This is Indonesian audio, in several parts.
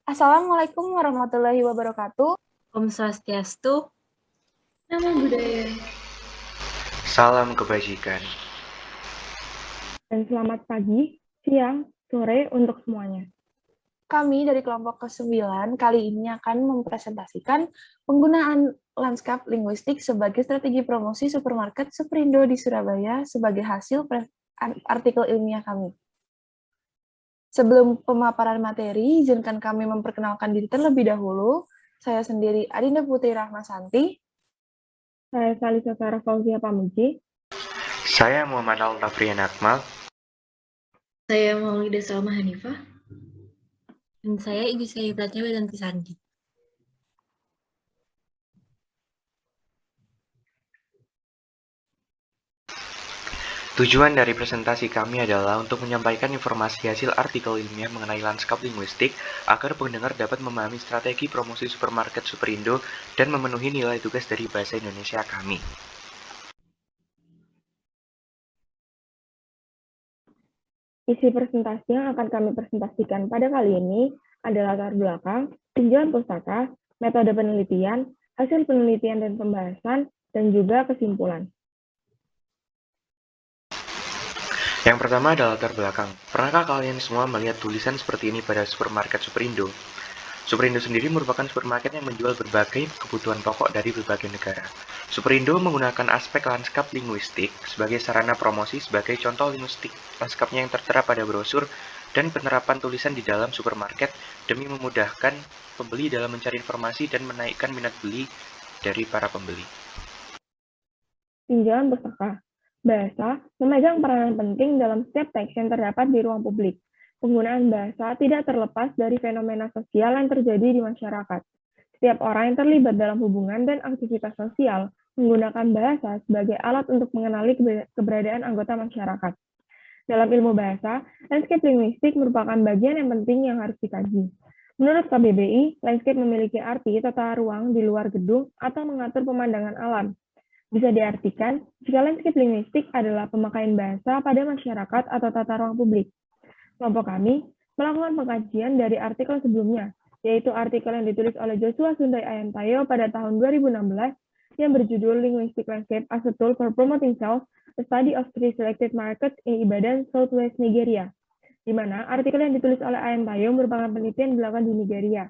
Assalamualaikum warahmatullahi wabarakatuh. Om Swastiastu. Nama budaya. Salam kebajikan. Dan selamat pagi, siang, sore untuk semuanya. Kami dari kelompok ke-9 kali ini akan mempresentasikan penggunaan lanskap linguistik sebagai strategi promosi supermarket Superindo di Surabaya sebagai hasil artikel ilmiah kami. Sebelum pemaparan materi, izinkan kami memperkenalkan diri terlebih dahulu. Saya sendiri Adinda Putri Rahmasanti. Saya Salisa Sarah Fauzia Pamuji. Saya Muhammad Al-Tafrian Akmal. Saya Maulida Salma Hanifah. Dan saya Ibu Sri Pratnya Wilanti Sandi. Tujuan dari presentasi kami adalah untuk menyampaikan informasi hasil artikel ilmiah mengenai lanskap linguistik agar pendengar dapat memahami strategi promosi supermarket Superindo dan memenuhi nilai tugas dari bahasa Indonesia kami. Isi presentasi yang akan kami presentasikan pada kali ini adalah latar belakang, tinjauan pustaka, metode penelitian, hasil penelitian dan pembahasan, dan juga kesimpulan. Yang pertama adalah latar belakang. Pernahkah kalian semua melihat tulisan seperti ini pada supermarket Superindo? Superindo sendiri merupakan supermarket yang menjual berbagai kebutuhan pokok dari berbagai negara. Superindo menggunakan aspek lanskap linguistik sebagai sarana promosi sebagai contoh linguistik lanskapnya yang tertera pada brosur dan penerapan tulisan di dalam supermarket demi memudahkan pembeli dalam mencari informasi dan menaikkan minat beli dari para pembeli. Tinjauan pustaka. Bahasa memegang peranan penting dalam setiap teks yang terdapat di ruang publik. Penggunaan bahasa tidak terlepas dari fenomena sosial yang terjadi di masyarakat. Setiap orang yang terlibat dalam hubungan dan aktivitas sosial menggunakan bahasa sebagai alat untuk mengenali keberadaan anggota masyarakat. Dalam ilmu bahasa, landscape linguistik merupakan bagian yang penting yang harus dikaji. Menurut KBBI, landscape memiliki arti tata ruang di luar gedung atau mengatur pemandangan alam. Bisa diartikan, jika landscape linguistik adalah pemakaian bahasa pada masyarakat atau tata ruang publik. Kelompok kami melakukan pengkajian dari artikel sebelumnya, yaitu artikel yang ditulis oleh Joshua Sundai Ayantayo pada tahun 2016 yang berjudul Linguistic Landscape as a Tool for Promoting Sales, a Study of Three Selected Markets in Ibadan, Southwest Nigeria, di mana artikel yang ditulis oleh Ayantayo merupakan penelitian yang dilakukan di Nigeria.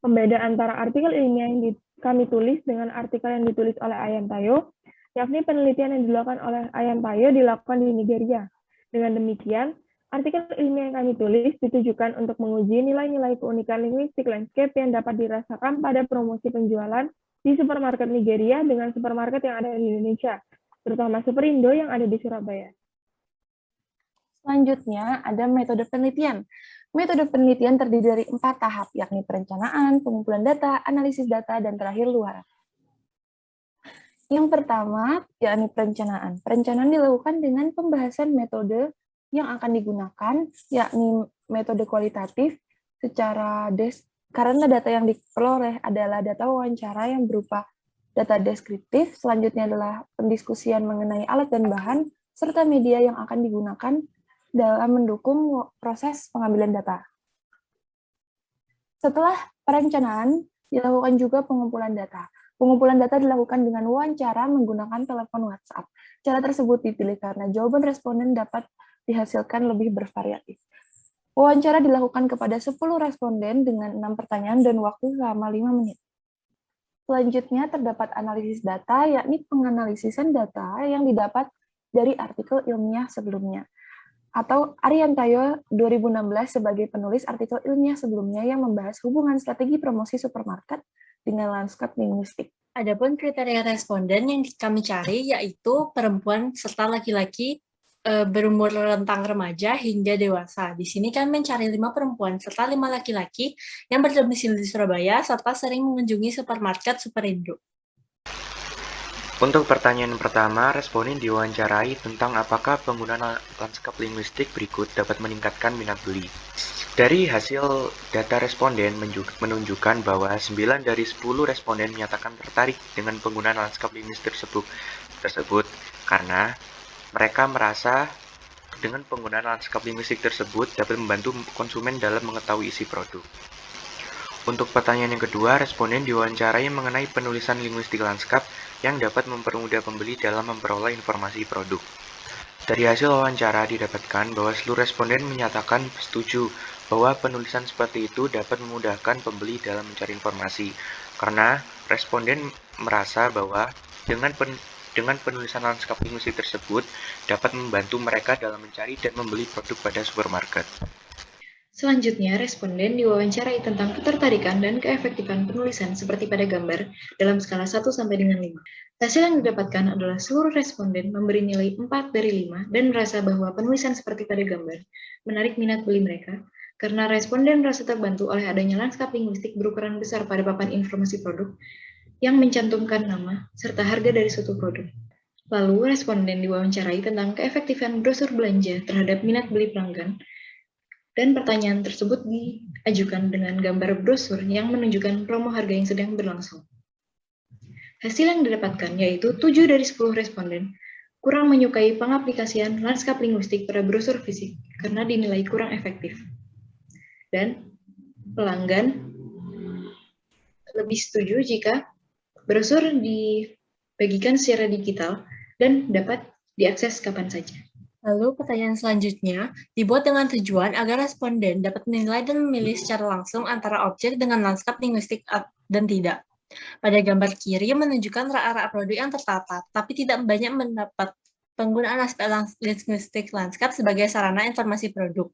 Pembedaan antara artikel ilmiah yang kami tulis dengan artikel yang ditulis oleh Ayantayo, yakni penelitian yang dilakukan oleh Ayantayo dilakukan di Nigeria. Dengan demikian, artikel ilmiah yang kami tulis ditujukan untuk menguji nilai-nilai keunikan linguistik landscape yang dapat dirasakan pada promosi penjualan di supermarket Nigeria dengan supermarket yang ada di Indonesia, terutama Superindo yang ada di Surabaya. Selanjutnya ada metode penelitian. Metode penelitian terdiri dari 4 tahap, yakni perencanaan, pengumpulan data, analisis data, dan terakhir luaran. Yang pertama, yakni perencanaan. Perencanaan dilakukan dengan pembahasan metode yang akan digunakan, yakni metode kualitatif karena data yang diperoleh adalah data wawancara yang berupa data deskriptif. Selanjutnya adalah pendiskusian mengenai alat dan bahan, serta media yang akan digunakan dalam mendukung proses pengambilan data. Setelah perencanaan, dilakukan juga pengumpulan data. Pengumpulan data dilakukan dengan wawancara menggunakan telepon WhatsApp. Cara tersebut dipilih karena jawaban responden dapat dihasilkan lebih bervariatif. Wawancara dilakukan kepada 10 responden dengan 6 pertanyaan dan waktu selama 5 menit. Selanjutnya terdapat analisis data, yakni penganalisisan data yang didapat dari artikel ilmiah sebelumnya. Atau Ariantayo 2016 sebagai penulis artikel ilmiah sebelumnya yang membahas hubungan strategi promosi supermarket dengan lanskap linguistik. Adapun kriteria responden yang kami cari yaitu perempuan serta laki-laki berumur rentang remaja hingga dewasa. Di sini kami mencari 5 perempuan serta 5 laki-laki yang berdomisili di Surabaya serta sering mengunjungi supermarket Superindo. Untuk pertanyaan pertama, responden diwawancarai tentang apakah penggunaan lanskap linguistik berikut dapat meningkatkan minat beli. Dari hasil data responden menunjukkan bahwa 9 dari 10 responden menyatakan tertarik dengan penggunaan lanskap linguistik tersebut karena mereka merasa dengan penggunaan lanskap linguistik tersebut dapat membantu konsumen dalam mengetahui isi produk. Untuk pertanyaan yang kedua, responden diwawancarai mengenai penulisan linguistik lanskap yang dapat mempermudah pembeli dalam memperoleh informasi produk. Dari hasil wawancara didapatkan bahwa seluruh responden menyatakan setuju bahwa penulisan seperti itu dapat memudahkan pembeli dalam mencari informasi, karena responden merasa bahwa dengan penulisan lanskap linguistik tersebut dapat membantu mereka dalam mencari dan membeli produk pada supermarket. Selanjutnya, responden diwawancarai tentang ketertarikan dan keefektifan penulisan seperti pada gambar dalam skala 1 sampai dengan 5. Hasil yang didapatkan adalah seluruh responden memberi nilai 4 dari 5 dan merasa bahwa penulisan seperti pada gambar menarik minat beli mereka karena responden merasa terbantu oleh adanya lanskap linguistik berukuran besar pada papan informasi produk yang mencantumkan nama serta harga dari suatu produk. Lalu, responden diwawancarai tentang keefektifan brosur belanja terhadap minat beli pelanggan, dan pertanyaan tersebut diajukan dengan gambar brosur yang menunjukkan promo harga yang sedang berlangsung. Hasil yang didapatkan yaitu 7 dari 10 responden kurang menyukai pengaplikasian lanskap linguistik pada brosur fisik karena dinilai kurang efektif. Dan pelanggan lebih setuju jika brosur dibagikan secara digital dan dapat diakses kapan saja. Lalu pertanyaan selanjutnya dibuat dengan tujuan agar responden dapat menilai dan memilih secara langsung antara objek dengan lanskap linguistik dan tidak. Pada gambar kiri menunjukkan rak-rak produk yang tertata, tapi tidak banyak mendapat penggunaan aspek linguistik lanskap sebagai sarana informasi produk.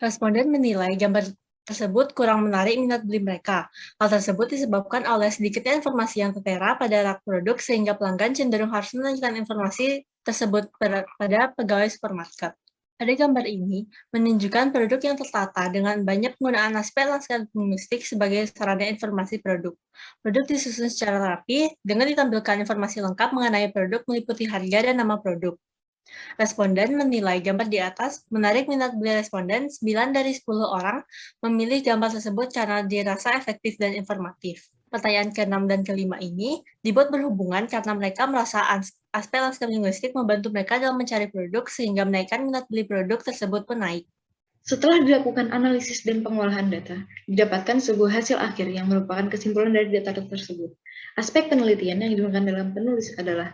Responden menilai gambar tersebut kurang menarik minat beli mereka. Hal tersebut disebabkan oleh sedikitnya informasi yang tertera pada rak produk sehingga pelanggan cenderung harus melanjutkan informasi tersebut pada pegawai supermarket. Pada gambar ini menunjukkan produk yang tertata dengan banyak penggunaan aspek lanskap linguistik sebagai sarana informasi produk. Produk disusun secara rapi dengan ditampilkan informasi lengkap mengenai produk meliputi harga dan nama produk. Responden menilai gambar di atas menarik minat beli responden. 9 dari 10 orang memilih gambar tersebut karena dirasa efektif dan informatif. Pertanyaan ke-6 dan ke-5 ini dibuat berhubungan karena mereka merasa aspek lanskap linguistik membantu mereka dalam mencari produk sehingga menaikkan minat beli produk tersebut pun naik. Setelah dilakukan analisis dan pengolahan data, didapatkan sebuah hasil akhir yang merupakan kesimpulan dari data tersebut. Aspek penelitian yang digunakan dalam penulis adalah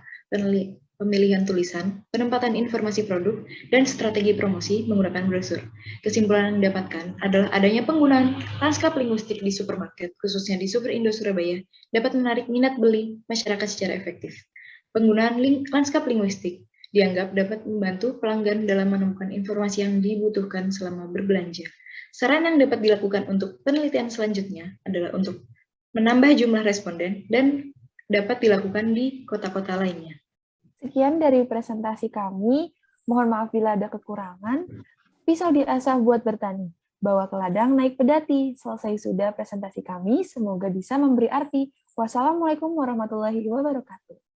pemilihan tulisan, penempatan informasi produk, dan strategi promosi menggunakan brosur. Kesimpulan yang didapatkan adalah adanya penggunaan lanskap linguistik di supermarket, khususnya di Superindo Surabaya, dapat menarik minat beli masyarakat secara efektif. Penggunaan lanskap linguistik dianggap dapat membantu pelanggan dalam menemukan informasi yang dibutuhkan selama berbelanja. Saran yang dapat dilakukan untuk penelitian selanjutnya adalah untuk menambah jumlah responden dan dapat dilakukan di kota-kota lainnya. Sekian dari presentasi kami. Mohon maaf bila ada kekurangan. Pisau diasah buat bertani. Bawa ke ladang naik pedati. Selesai sudah presentasi kami. Semoga bisa memberi arti. Wassalamualaikum warahmatullahi wabarakatuh.